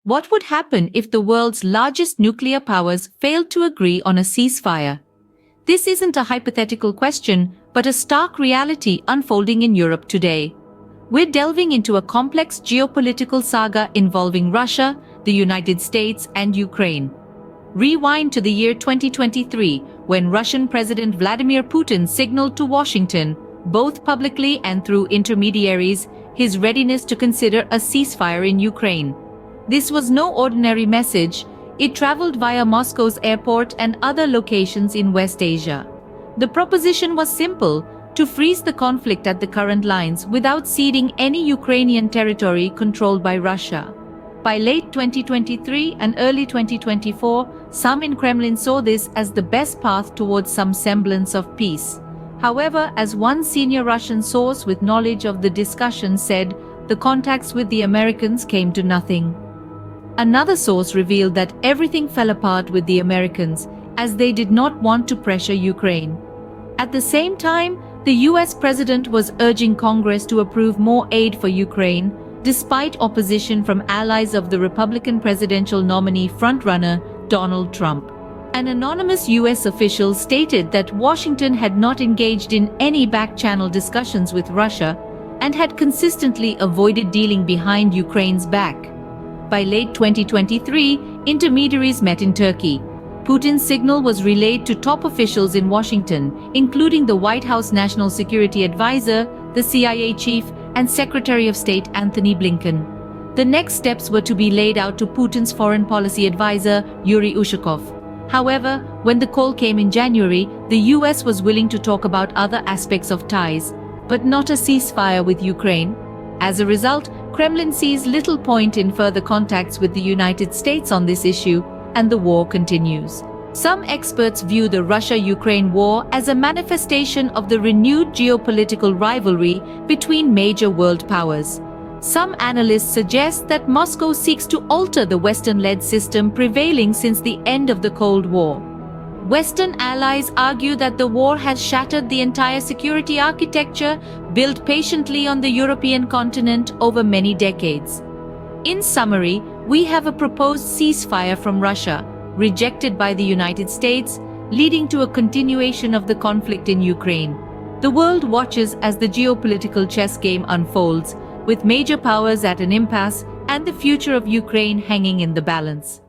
What would happen if the world's largest nuclear powers failed to agree on a ceasefire? This isn't a hypothetical question, but a stark reality unfolding in Europe today. We're delving into a complex geopolitical saga involving Russia, the United States, and Ukraine. Rewind to the year 2023, when Russian President Vladimir Putin signaled to Washington, both publicly and through intermediaries, his readiness to consider a ceasefire in Ukraine. This was no ordinary message. It traveled via Moscow's airport and other locations in West Asia. The proposition was simple: to freeze the conflict at the current lines without ceding any Ukrainian territory controlled by Russia. By late 2023 and early 2024, some in Kremlin saw this as the best path towards some semblance of peace. However, as one senior Russian source with knowledge of the discussion said, the contacts with the Americans came to nothing. Another source revealed that everything fell apart with the Americans, as they did not want to pressure Ukraine. At the same time, the US president was urging Congress to approve more aid for Ukraine, despite opposition from allies of the Republican presidential nominee frontrunner Donald Trump. An anonymous US official stated that Washington had not engaged in any back-channel discussions with Russia and had consistently avoided dealing behind Ukraine's back. By late 2023, intermediaries met in Turkey. Putin's signal was relayed to top officials in Washington, including the White House National Security Advisor, the CIA chief, and Secretary of State Antony Blinken. The next steps were to be laid out to Putin's foreign policy advisor, Yuri Ushakov. However, when the call came in January, the US was willing to talk about other aspects of ties, but not a ceasefire with Ukraine. As a result, Kremlin sees little point in further contacts with the United States on this issue, and the war continues. Some experts view the Russia-Ukraine war as a manifestation of the renewed geopolitical rivalry between major world powers. Some analysts suggest that Moscow seeks to alter the Western-led system prevailing since the end of the Cold War. Western allies argue that the war has shattered the entire security architecture built patiently on the European continent over many decades. In summary, we have a proposed ceasefire from Russia, rejected by the United States, leading to a continuation of the conflict in Ukraine. The world watches as the geopolitical chess game unfolds, with major powers at an impasse and the future of Ukraine hanging in the balance.